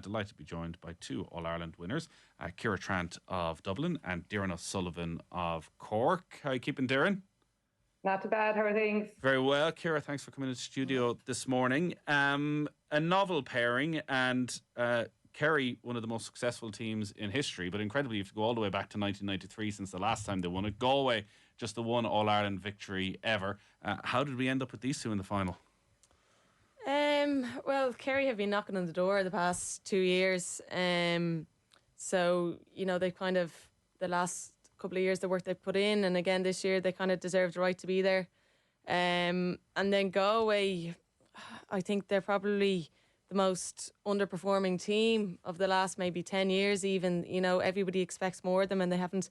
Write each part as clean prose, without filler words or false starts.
Delighted to be joined by two All-Ireland winners, Ciara Trant of Dublin and Doireann O'Sullivan of Cork. How are you keeping, Doireann? Not too bad. How are things? Very well. Ciara, thanks for coming into the studio this morning. A novel pairing, and Kerry, one of the most successful teams in history, but incredibly, you have to go all the way back to 1993 since the last time they won it. Galway, just the one All-Ireland victory ever. How did we end up with these two in the final? Well, Kerry have been knocking on the door the past 2 years. So, you know, they've kind of, the last couple of years, the work they've put in, and again this year, they kind of deserved the right to be there. And then Galway, I think they're probably the most underperforming team of the last maybe 10 years even. You know, everybody expects more of them and they haven't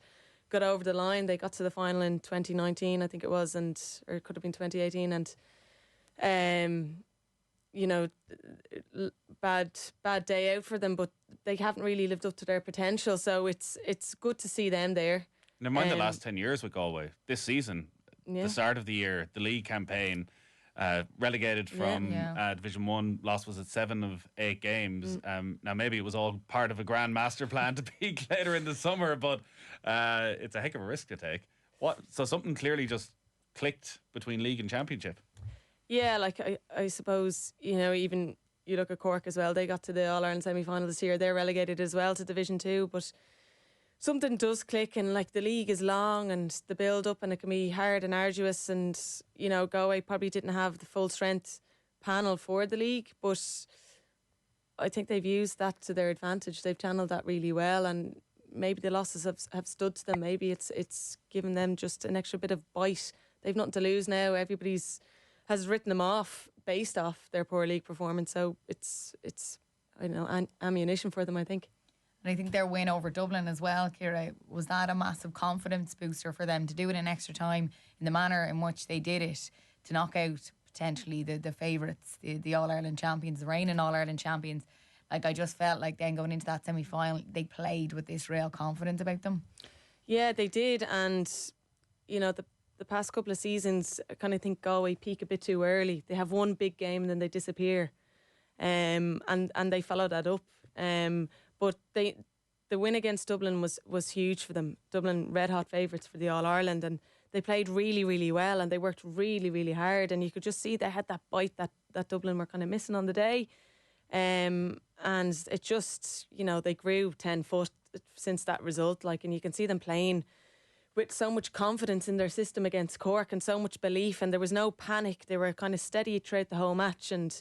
got over the line. They got to the final in 2019, I think it was, or it could have been 2018, and you know, bad day out for them, but they haven't really lived up to their potential. So it's good to see them there. Never mind the last 10 years with Galway. This season, the start of the year, the league campaign, relegated from Division 1, lost was it 7 of 8 games. Now maybe it was all part of a grand master plan to peak later in the summer, but it's a heck of a risk to take. So something clearly just clicked between league and championship. Yeah, like I suppose, you know, even you look at Cork as well, they got to the All-Ireland semi-final this year, they're relegated as well to Division 2, but something does click, and like the league is long and the build-up, and it can be hard and arduous, and you know, Galway probably didn't have the full strength panel for the league, but I think they've used that to their advantage. They've channelled that really well, and maybe the losses have stood to them. Maybe it's given them just an extra bit of bite. They've nothing to lose now. Everybody's has written them off based off their poor league performance. So it's I don't know, ammunition for them, I think. And I think their win over Dublin as well, Ciara, was that a massive confidence booster for them to do it in extra time in the manner in which they did it, to knock out potentially the favourites, the All-Ireland champions, the reigning All-Ireland champions. Like, I just felt like then going into that semi-final, they played with this real confidence about them. Yeah, they did. And, you know, the past couple of seasons, I kind of think Galway peak a bit too early. They have one big game and then they disappear. And they follow that up. But the win against Dublin was huge for them. Dublin red hot favourites for the All-Ireland, and they played really, really well, and they worked really, really hard, and you could just see they had that bite that Dublin were kind of missing on the day. And it just, you know, they grew 10 foot since that result, like, and you can see them playing with so much confidence in their system against Cork and so much belief, and there was no panic. They were kind of steady throughout the whole match, and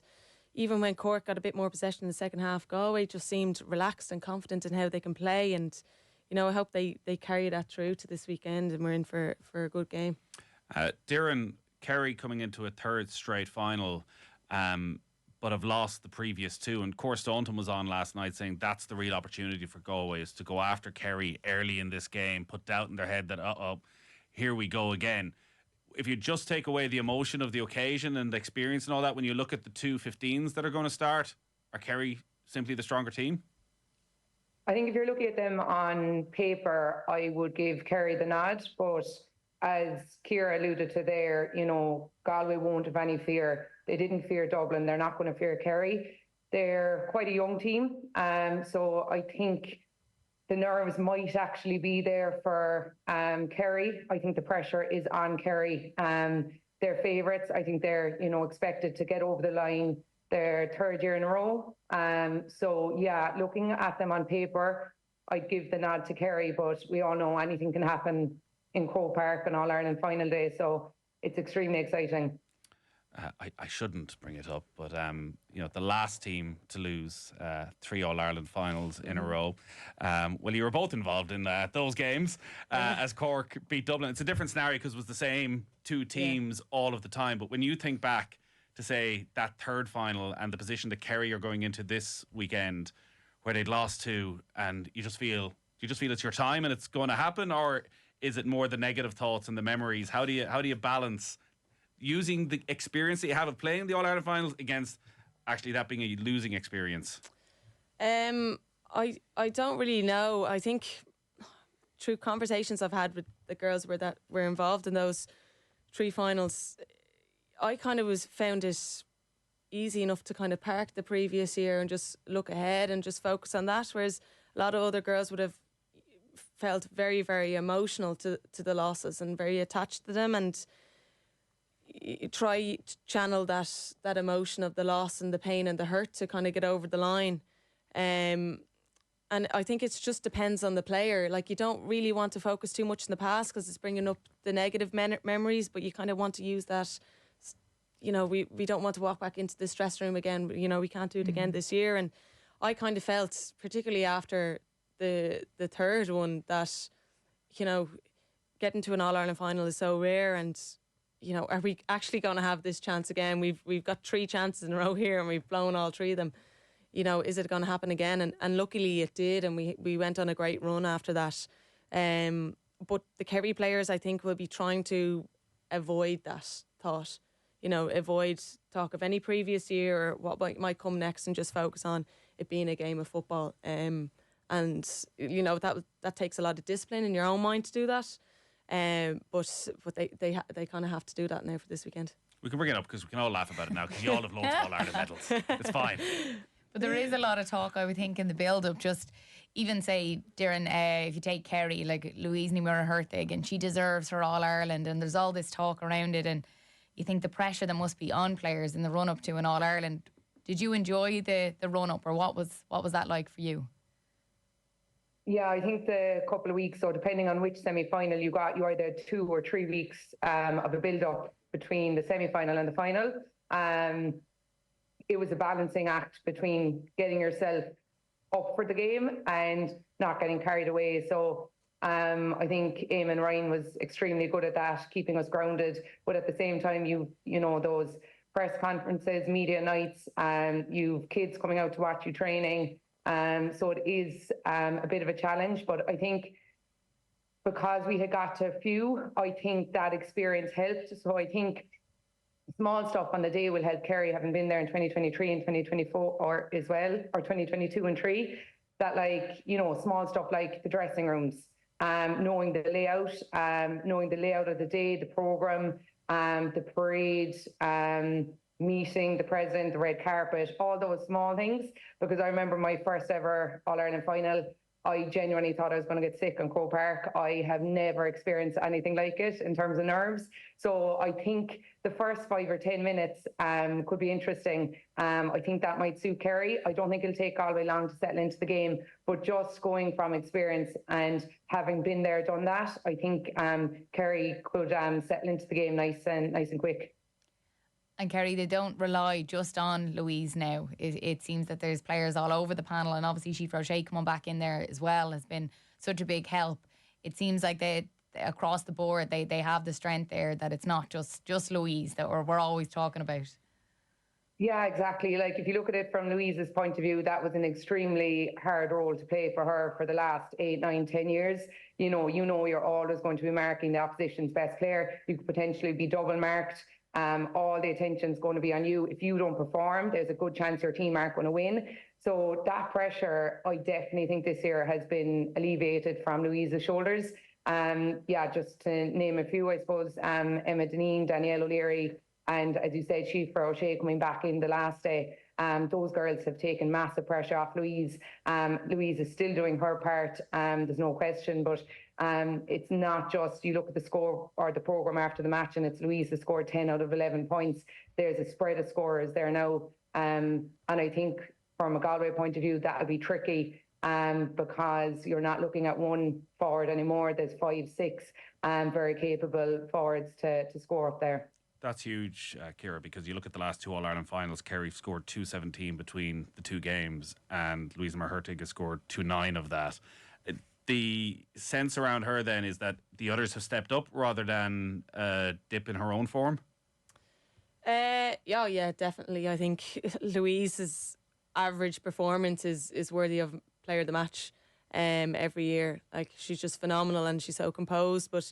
even when Cork got a bit more possession in the second half, Galway just seemed relaxed and confident in how they can play, and you know, I hope they carry that through to this weekend and we're in for a good game. Doireann, Kerry coming into a third straight final, but have lost the previous two, and Cor Staunton was on last night saying that's the real opportunity for Galway, is to go after Kerry early in this game, put doubt in their head that here we go again. If you just take away the emotion of the occasion and the experience and all that, when you look at the two 15s that are going to start, are Kerry simply the stronger team? I think if you're looking at them on paper, I would give Kerry the nod, but as Ciara alluded to there, you know, Galway won't have any fear. They didn't fear Dublin. They're not going to fear Kerry. They're quite a young team. So I think the nerves might actually be there for Kerry. I think the pressure is on Kerry. They're favourites. I think they're, you know, expected to get over the line their third year in a row. So yeah, looking at them on paper, I'd give the nod to Kerry, but we all know anything can happen in Croke Park on All-Ireland final day. So it's extremely exciting. I shouldn't bring it up, but you know, the last team to lose 3 All-Ireland finals in a row. Well, you were both involved in those games as Cork beat Dublin. It's a different scenario because it was the same two teams all of the time. But when you think back to, say, that third final and the position that Kerry are going into this weekend, where they'd lost 2, and you just feel it's your time and it's going to happen, or is it more the negative thoughts and the memories? How do you balance using the experience that you have of playing the All-Ireland finals against actually that being a losing experience? I don't really know. I think through conversations I've had with the girls that were involved in those 3 finals, I kind of found it easy enough to kind of park the previous year and just look ahead and just focus on that, whereas a lot of other girls would have felt very, very emotional to the losses and very attached to them, and try to channel that emotion of the loss and the pain and the hurt to kind of get over the line. And I think it just depends on the player. Like, you don't really want to focus too much in the past because it's bringing up the negative memories, but you kind of want to use that. You know, we don't want to walk back into the stress room again. You know, we can't do it again this year. And I kind of felt, particularly after the third one, that, you know, getting to an All-Ireland final is so rare, and, you know, are we actually going to have this chance again? We've got 3 chances in a row here and we've blown all 3 of them. You know, is it going to happen again? And luckily it did, and we went on a great run after that. But the Kerry players, I think, will be trying to avoid that thought. You know, avoid talk of any previous year or what might come next, and just focus on it being a game of football. And, you know, that takes a lot of discipline in your own mind to do that. But they kind of have to do that now for this weekend. We can bring it up because we can all laugh about it now, because you all have loads of All-Ireland medals. It's fine. But there is a lot of talk, I would think, in the build-up. Just even say, Doireann, if you take Kerry, like Louise Ní-Mura-Hurtig, and she deserves her All-Ireland, and there's all this talk around it, and you think the pressure that must be on players in the run-up to an All-Ireland. Did you enjoy the run-up, or what was that like for you? Yeah, I think the couple of weeks, so depending on which semi-final you either had 2 or 3 weeks of a build-up between the semi-final and the final. It was a balancing act between getting yourself up for the game and not getting carried away. So I think Eamon Ryan was extremely good at that, keeping us grounded. But at the same time, you know, those press conferences, media nights, you've kids coming out to watch you training. So it is a bit of a challenge. But I think because we had got to a few, I think that experience helped. So I think small stuff on the day will help Kerry, having been there in 2023 and 2024 or as well, or 2022 and 3, that, like, you know, small stuff like the dressing rooms, knowing the layout of the day, the programme, the parade, meeting the president, the red carpet, all those small things. Because I remember my first ever All-Ireland final, I genuinely thought I was going to get sick on Croke Park. I have never experienced anything like it in terms of nerves. So I think the first 5 or 10 minutes could be interesting. I think that might suit Kerry. I don't think it'll take Galway long to settle into the game, but just going from experience and having been there, done that, I think Kerry could settle into the game nice and quick. And Kerry, they don't rely just on Louise now. It seems that there's players all over the panel, and obviously Sheaf Roche coming back in there as well has been such a big help. It seems like they across the board they have the strength there, that it's not just Louise that we're always talking about. Yeah, exactly. Like, if you look at it from Louise's point of view, that was an extremely hard role to play for her for the last 8, 9, 10 years. You know, you're always going to be marking the opposition's best player. You could potentially be double marked. All the attention's going to be on you. If you don't perform, there's a good chance your team aren't going to win. So that pressure, I definitely think this year has been alleviated from Louise's shoulders. Just to name a few, I suppose, Emma Deneen, Danielle O'Leary, and, as you said, Sheaf Roche coming back in the last day. Those girls have taken massive pressure off Louise. Louise is still doing her part, there's no question, but it's not just, you look at the score or the programme after the match and it's Louise has scored 10 out of 11 points. There's a spread of scorers there now. And I think from a Galway point of view, that would be tricky because you're not looking at one forward anymore. There's 5, 6 very capable forwards to score up there. That's huge, Ciara, because you look at the last 2 All-Ireland finals, Kerry scored 217 between the 2 games, and Louise Ní-Mura-Hurtig has scored 209 of that. The sense around her then is that the others have stepped up rather than dip in her own form? Yeah, definitely. I think Louise's average performance is worthy of player of the match every year. Like, she's just phenomenal and she's so composed, but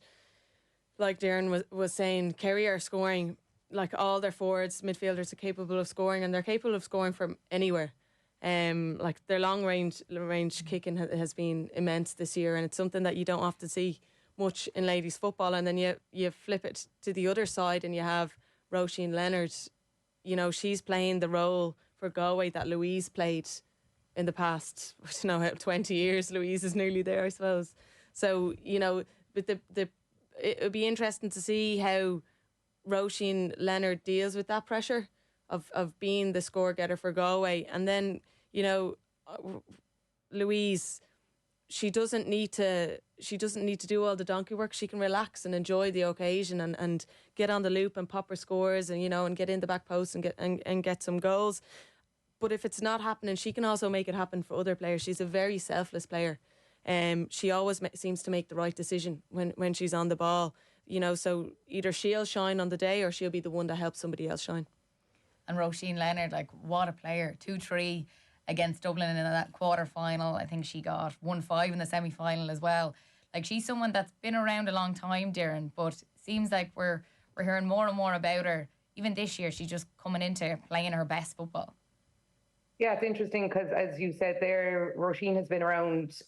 like Doireann was saying, Kerry are scoring, like, all their forwards, midfielders are capable of scoring, and they're capable of scoring from anywhere. Like, their long range kicking has been immense this year, and it's something that you don't often see much in ladies football. And then you flip it to the other side and you have Roisin Leonard you know, she's playing the role for Galway that Louise played in the past, 20 years. Louise is nearly there, I suppose. So, you know, but it would be interesting to see how Roisin Leonard deals with that pressure of being the score getter for Galway. And then, you know, Louise, she doesn't need to do all the donkey work. She can relax and enjoy the occasion and get on the loop and pop her scores and, you know, and get in the back post and get some goals. But if it's not happening, she can also make it happen for other players. She's a very selfless player. She always seems to make the right decision when she's on the ball. You know, so either she'll shine on the day or she'll be the one that helps somebody else shine. And Roisin Leonard, like, what a player. 2-3 against Dublin in that quarter-final. I think she got 1-5 in the semi-final as well. Like, she's someone that's been around a long time, Doireann, but seems like we're hearing more and more about her. Even this year, she's just coming into playing her best football. Yeah, it's interesting because, as you said there, Roisin has been around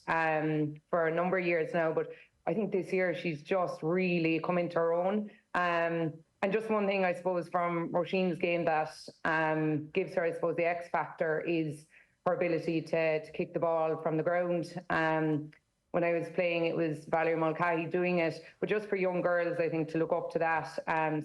for a number of years now, but I think this year she's just really come into her own. And just one thing, I suppose, from Roisin's game that gives her, I suppose, the X factor is her ability to kick the ball from the ground. When I was playing, it was Valerie Mulcahy doing it. But just for young girls, I think to look up to that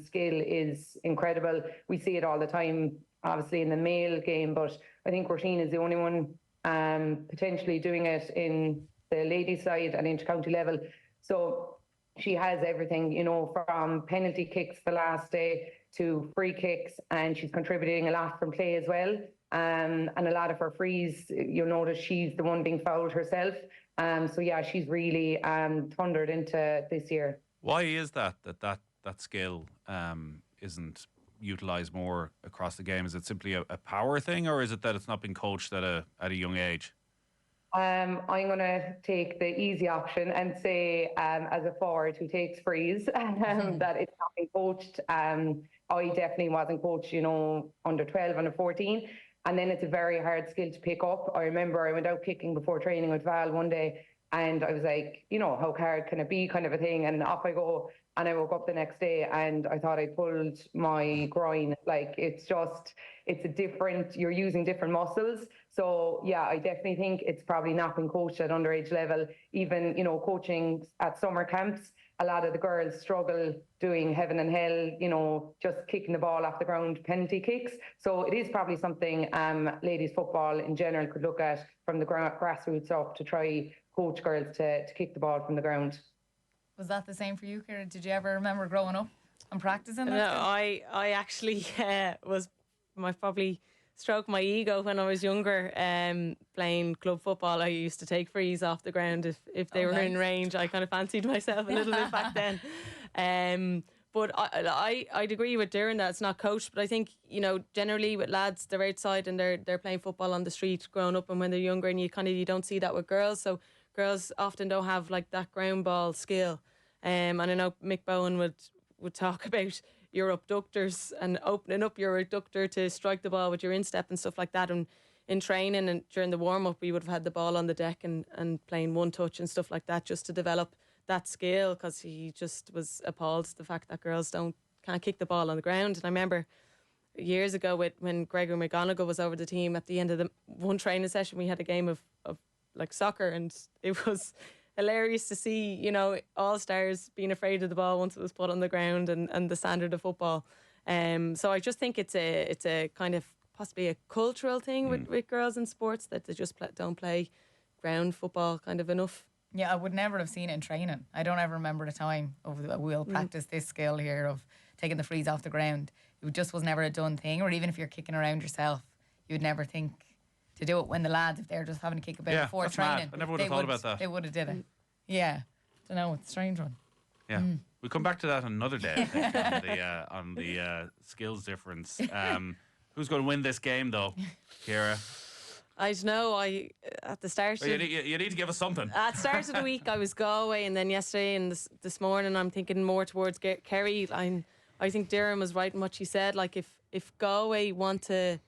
skill is incredible. We see it all the time, obviously, in the male game, but I think Roisin is the only one potentially doing it in the ladies' side and inter-county level. So she has everything, you know, from penalty kicks the last day to free kicks, and she's contributing a lot from play as well. And a lot of her frees, you'll notice she's the one being fouled herself. So yeah, she's really thundered into this year. Why is that skill isn't utilised more across the game? Is it simply a power thing, or is it that it's not been coached at a young age? I'm going to take the easy option and say, as a forward who takes frees, that it's not been coached. I definitely wasn't coached, you know, under 12, under 14. And then it's a very hard skill to pick up. I remember I went out kicking before training with Val one day, and I was like, you know, how hard can it be, kind of a thing. And off I go. And I woke up the next day and I thought I pulled my groin. Like, it's a different, you're using different muscles. So yeah, I definitely think it's probably not been coached at underage level. Even, you know, coaching at summer camps, a lot of the girls struggle doing heaven and hell, you know, just kicking the ball off the ground, penalty kicks. So it is probably something ladies football in general could look at from the grassroots up to try coach girls to kick the ball from the ground. Was that the same for you, Ciara? Did you ever remember growing up and practicing that? No, I actually I probably stroked my ego when I was younger. Playing club football, I used to take frees off the ground if they were in range. I kind of fancied myself a little bit back then. But I'd agree with Doireann that it's not coached. But I think, you know, generally with lads, they're outside and they're playing football on the street growing up, and when they're younger, and you don't see that with girls. So girls often don't have like that ground ball skill. And I know Mick Bowen would talk about your abductors and opening up your adductor to strike the ball with your instep and stuff like that. And in training and during the warm-up, we would have had the ball on the deck and playing one touch and stuff like that, just to develop that skill, because he just was appalled at the fact that girls can't kick the ball on the ground. And I remember years ago when Gregory McGonigal was over the team, at the end of the one training session, we had a game of like soccer, and it was hilarious to see, you know, all stars being afraid of the ball once it was put on the ground, and the standard of football. So I just think it's a kind of possibly a cultural thing with girls in sports, that they just don't play ground football kind of enough. Yeah, I would never have seen it in training. I don't ever remember the time we'll practice this skill here of taking the frees off the ground. It just was never a done thing. Or even if you're kicking around yourself, you would never think to do it when the lads, if they're just having a kick about before training. Mad. I never would have thought about that. They would have did it. Yeah. Don't know, it's a strange one. Yeah. We'll come back to that another day, I think, on the skills difference. Who's going to win this game, though, Ciara? I don't know. At the start, you need to give us something. At the start of the week, I was Galway, and then yesterday and this morning, I'm thinking more towards Kerry. I think Doireann was right in what she said. Like, if Galway want to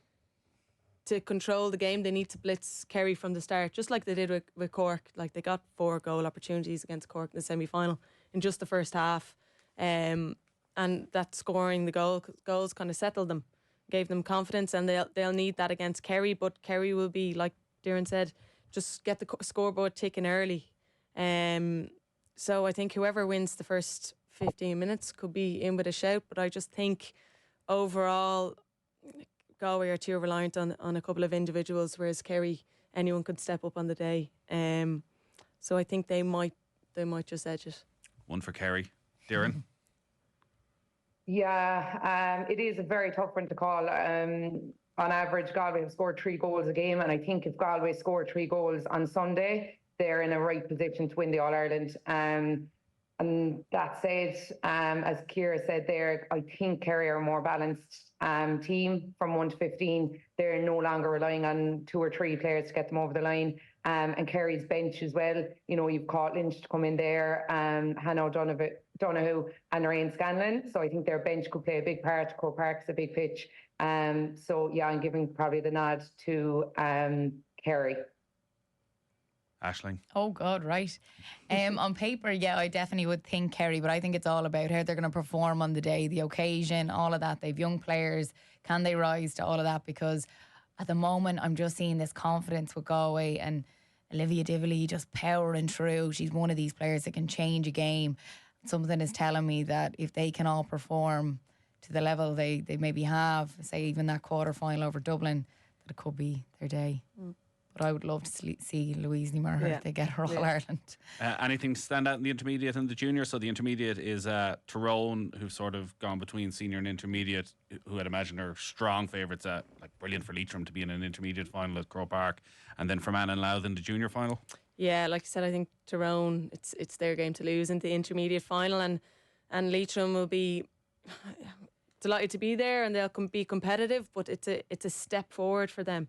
control the game, they need to blitz Kerry from the start, just like they did with Cork. Like, they got 4 goal opportunities against Cork in the semi-final in just the first half, and that scoring the goals kind of settled them. gave them confidence, and they'll need that against Kerry. But Kerry will be, like Doireann said, just get the scoreboard ticking early. So I think whoever wins the first 15 minutes could be in with a shout. But I just think overall, Galway are too reliant on a couple of individuals, whereas Kerry, anyone could step up on the day. So I think they might just edge it. One for Kerry. Doireann? Yeah, it is a very tough one to call. On average, Galway have scored 3 goals a game, and I think if Galway score 3 goals on Sunday, they're in a right position to win the All-Ireland. And that said, as Ciara said there, I think Kerry are a more balanced team from 1 to 15. They're no longer relying on 2 or 3 players to get them over the line. And Kerry's bench as well. You know, you've caught Lynch to come in there, Hannah Donoghue and Lorraine Scanlon. So I think their bench could play a big part. Croke Park's a big pitch. So yeah, I'm giving probably the nod to Kerry. Aisling? Oh, God, right. On paper, yeah, I definitely would think Kerry, but I think it's all about how they're going to perform on the day, the occasion, all of that. They've young players. Can they rise to all of that? Because at the moment, I'm just seeing this confidence with Galway and Olivia Dively just powering through. She's one of these players that can change a game. Something is telling me that if they can all perform to the level they maybe have, say even that quarter-final over Dublin, that it could be their day. But I would love to see Louise Niemar if they get her All-Ireland. Anything stand out in the intermediate and the junior? So the intermediate is Tyrone, who've sort of gone between senior and intermediate, who I'd imagine are strong favourites. Like brilliant for Leitrim to be in an intermediate final at Croke Park, and then Fermanagh and Louth in the junior final. Yeah, like I said, I think Tyrone, it's their game to lose in the intermediate final, and Leitrim will be delighted to be there, and they'll be competitive. But it's a step forward for them.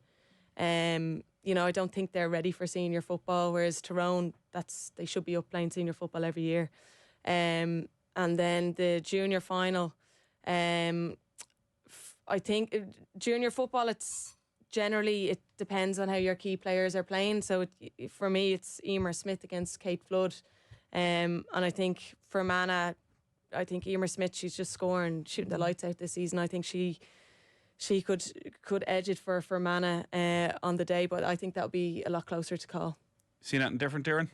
You know, I don't think they're ready for senior football, whereas Tyrone, they should be up playing senior football every year. And then the junior final, I think junior football, it depends on how your key players are playing. So for me, it's Emer Smith against Kate Flood. And I think for Fermanagh, I think Emer Smith, she's just shooting the lights out this season. I think she could edge it for Fermanagh on the day, but I think that'll be a lot closer to call. See anything different, Doireann?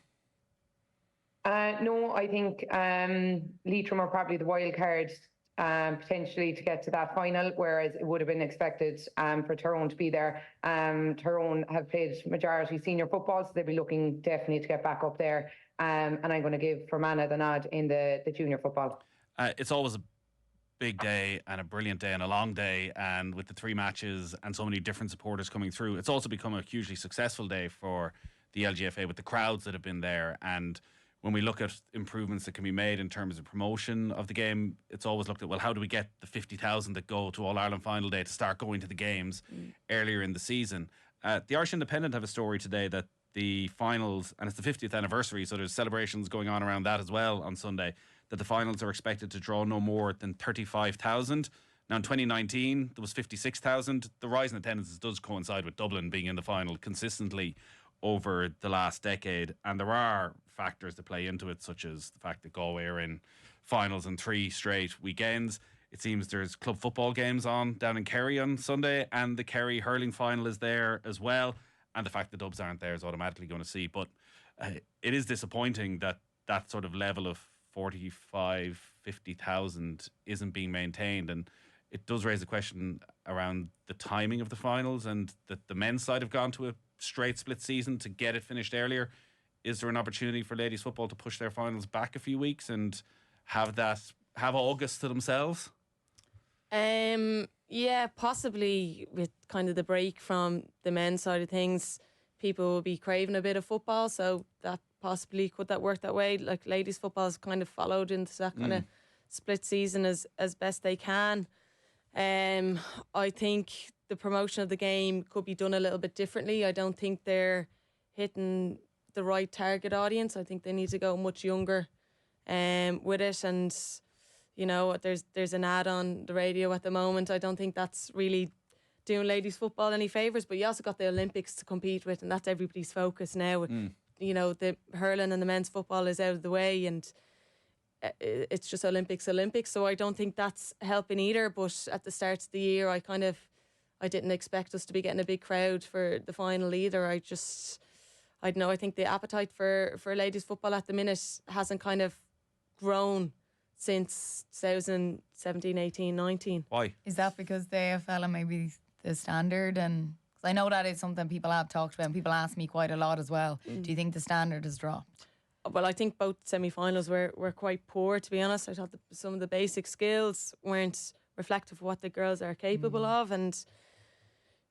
No, I think Leitrim are probably the wild card potentially to get to that final, whereas it would have been expected for Tyrone to be there. Tyrone have played majority senior football, so they'll be looking definitely to get back up there. And I'm going to give Fermanagh the nod in the junior football. It's always a big day and a brilliant day and a long day, and with the 3 matches and so many different supporters coming through, it's also become a hugely successful day for the LGFA with the crowds that have been there. And when we look at improvements that can be made in terms of promotion of the game, it's always looked at, well, how do we get the 50,000 that go to All-Ireland final day to start going to the games earlier in the season? The Irish Independent have a story today that the finals, and it's the 50th anniversary, so there's celebrations going on around that as well on Sunday, that the finals are expected to draw no more than 35,000. Now in 2019, there was 56,000. The rise in attendance does coincide with Dublin being in the final consistently over the last decade. And there are factors that play into it, such as the fact that Galway are in finals in 3 straight weekends. It seems there's club football games on down in Kerry on Sunday, and the Kerry hurling final is there as well. And the fact the Dubs aren't there is automatically going to see. But it is disappointing that sort of level of 50,000 isn't being maintained, and it does raise a question around the timing of the finals, and that the men's side have gone to a straight split season to get it finished earlier. Is there an opportunity for ladies football to push their finals back a few weeks and have August to themselves? Yeah, possibly. With kind of the break from the men's side of things, people will be craving a bit of football, so that possibly could that work that way. Like ladies football has kind of followed into that kind of split season as best they can. I think the promotion of the game could be done a little bit differently. I don't think they're hitting the right target audience. I think they need to go much younger with it. And you know, there's an ad on the radio at the moment. I don't think that's really doing ladies football any favours, but you also got the Olympics to compete with, and that's everybody's focus now. You know, the hurling and the men's football is out of the way, and it's just Olympics. So I don't think that's helping either. But at the start of the year, I didn't expect us to be getting a big crowd for the final either. I don't know. I think the appetite for ladies football at the minute hasn't kind of grown since 2017, 18, 19. Why? Is that because the AFL and maybe the standard? And 'cause I know that is something people have talked about and people ask me quite a lot as well. Do you think the standard has dropped? Well, I think both semi-finals were quite poor, to be honest. I thought some of the basic skills weren't reflective of what the girls are capable of. And,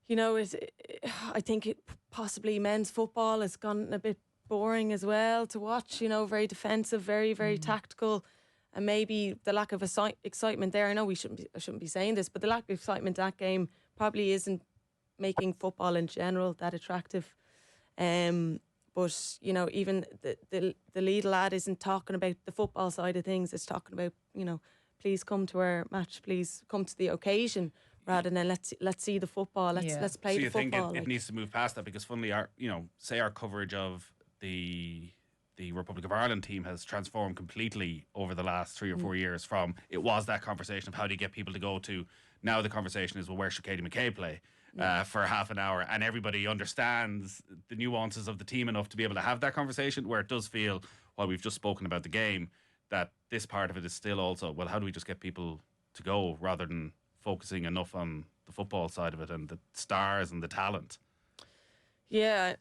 you know, I think possibly men's football has gone a bit boring as well to watch, you know, very defensive, very, very tactical. And maybe the lack of excitement there. I know I shouldn't be saying this, but the lack of excitement in that game probably isn't making football in general that attractive. But, you know, even the lead lad isn't talking about the football side of things. It's talking about, you know, please come to our match, please come to the occasion, rather than let's see the football. Let's play the football. So you think it needs to move past that? Because funnily, our coverage of the Republic of Ireland team has transformed completely over the last 3 or 4 years. From it was that conversation of how do you get people to go to, now the conversation is, well, where should Katie McKay play for half an hour? And everybody understands the nuances of the team enough to be able to have that conversation, where it does feel, while we've just spoken about the game, that this part of it is still also, well, how do we just get people to go rather than focusing enough on the football side of it and the stars and the talent? Yeah,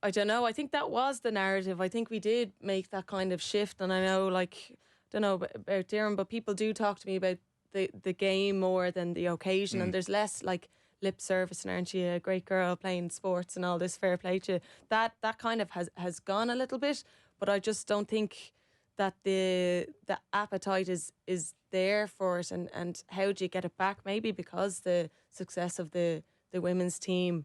I don't know. I think that was the narrative. I think we did make that kind of shift. And I know, I don't know about Darren, but people do talk to me about the game more than the occasion. And there's less lip service and aren't you a great girl playing sports and all this, fair play to you. That kind of has gone a little bit. But I just don't think that the appetite is there for it. And how do you get it back? Maybe because the success of the women's team,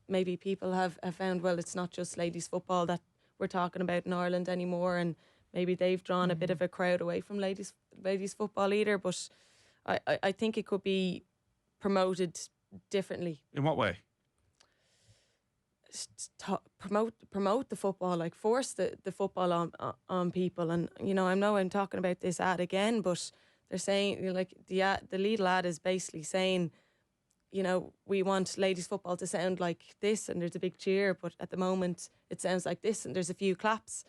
maybe people have found, well, it's not just ladies football that we're talking about in Ireland anymore, and maybe they've drawn a bit of a crowd away from ladies football either. But I think it could be promoted differently. In what way? Promote the football, force the football on people. And, you know, I know I'm talking about this ad again, but they're saying, the lead lad is basically saying, you know, we want ladies football to sound like this and there's a big cheer, but at the moment it sounds like this and there's a few claps.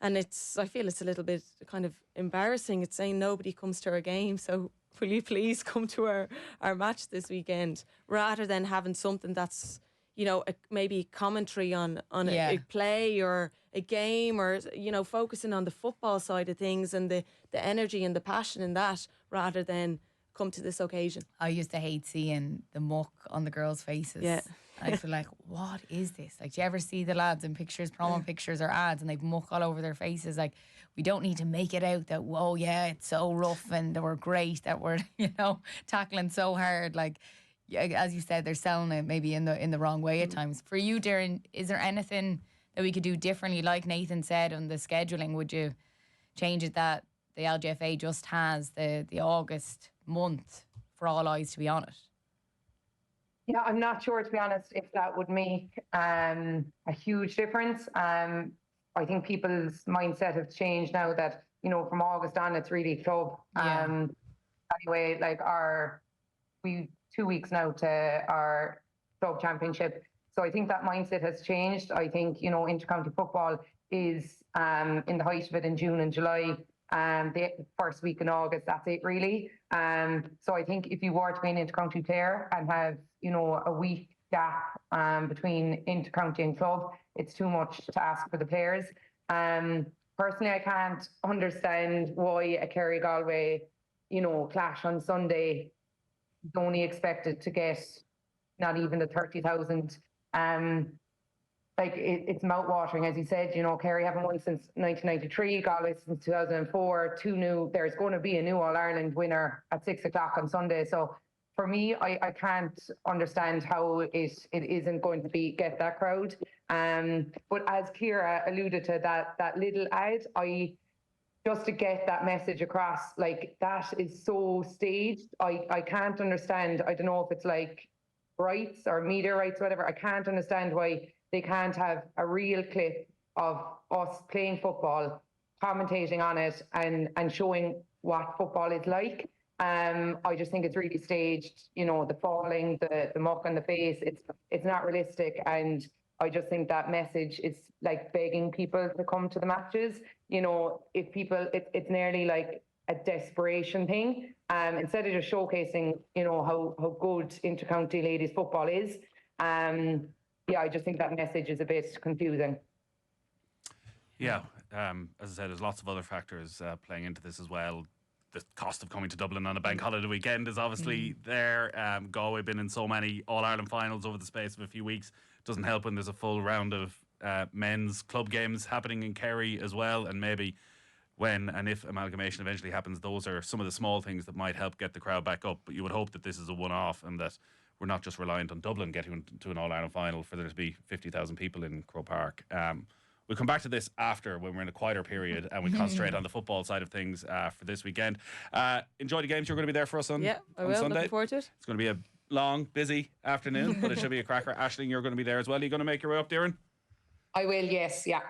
And I feel it's a little bit kind of embarrassing. It's saying nobody comes to our game, so will you please come to our match this weekend, rather than having something that's, you know, maybe commentary on a play or a game, or, you know, focusing on the football side of things and the energy and the passion in that, rather than come to this occasion. I used to hate seeing the muck on the girls' faces. Yeah. I used to be like, what is this? Do you ever see the lads in pictures, promo pictures or ads, and they've muck all over their faces? We don't need to make it out that, whoa, yeah, it's so rough and they were great, that we're, you know, tackling so hard. As you said, they're selling it maybe in the wrong way at times. For you, Darren, is there anything that we could do differently? Like Nathan said on the scheduling, would you change it that the LGFA just has the August month for all eyes to be on it? Yeah, I'm not sure, to be honest, if that would make a huge difference. I think people's mindset have changed now that, you know, from August on, it's really club. Anyway, we 2 weeks now to our club championship. So I think that mindset has changed. I think, you know, intercounty football is in the height of it in June and July. The first week in August, that's it really. So I think if you were to be an intercounty player and have, you know, a week gap between intercounty and club, it's too much to ask for the players. Personally, I can't understand why a Kerry Galway, you know, clash on Sunday is only expected to get not even the 30,000. It's mouth-watering, as you said. You know, Kerry haven't won since 1993, Galway since 2004. There's going to be a new All-Ireland winner at 6 o'clock on Sunday. So for me, I can't understand how it isn't going to get that crowd. But as Ciara alluded to, that little ad, just to get that message across, that is so staged. I can't understand. I don't know if it's rights or media rights, whatever. I can't understand why they can't have a real clip of us playing football, commentating on it and showing what football is like. I just think it's really staged, the falling, the muck on the face, it's not realistic. And I just think that message is like begging people to come to the matches. If people, it's nearly like a desperation thing. Instead of just showcasing, how good intercounty ladies football is. I just think that message is a bit confusing. Yeah, as I said, there's lots of other factors playing into this as well. The cost of coming to Dublin on a bank holiday weekend is obviously there. Galway been in so many All-Ireland finals over the space of a few weeks. Doesn't help when there's a full round of men's club games happening in Kerry as well. And maybe when and if amalgamation eventually happens, those are some of the small things that might help get the crowd back up. But you would hope that this is a one-off and that we're not just reliant on Dublin getting to an All-Ireland final for there to be 50,000 people in Croke Park. We'll come back to this after when we're in a quieter period and we concentrate on the football side of things for this weekend. Enjoy the games. You're going to be there for us on I will. Sunday. Looking forward to it. It's going to be a long, busy afternoon, but it should be a cracker. Aisling, you're going to be there as well. Are you going to make your way up, Doireann? I will, yes, yeah.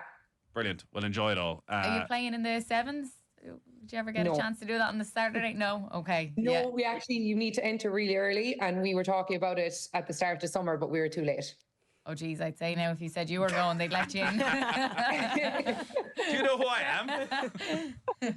Brilliant. Well, enjoy it all. Are you playing in the sevens? Did you ever get a chance to do that on the Saturday? No? Okay. No, you need to enter really early, and we were talking about it at the start of summer, but we were too late. Oh, geez, I'd say now if you said you were going, they'd let you in. Do you know who I am?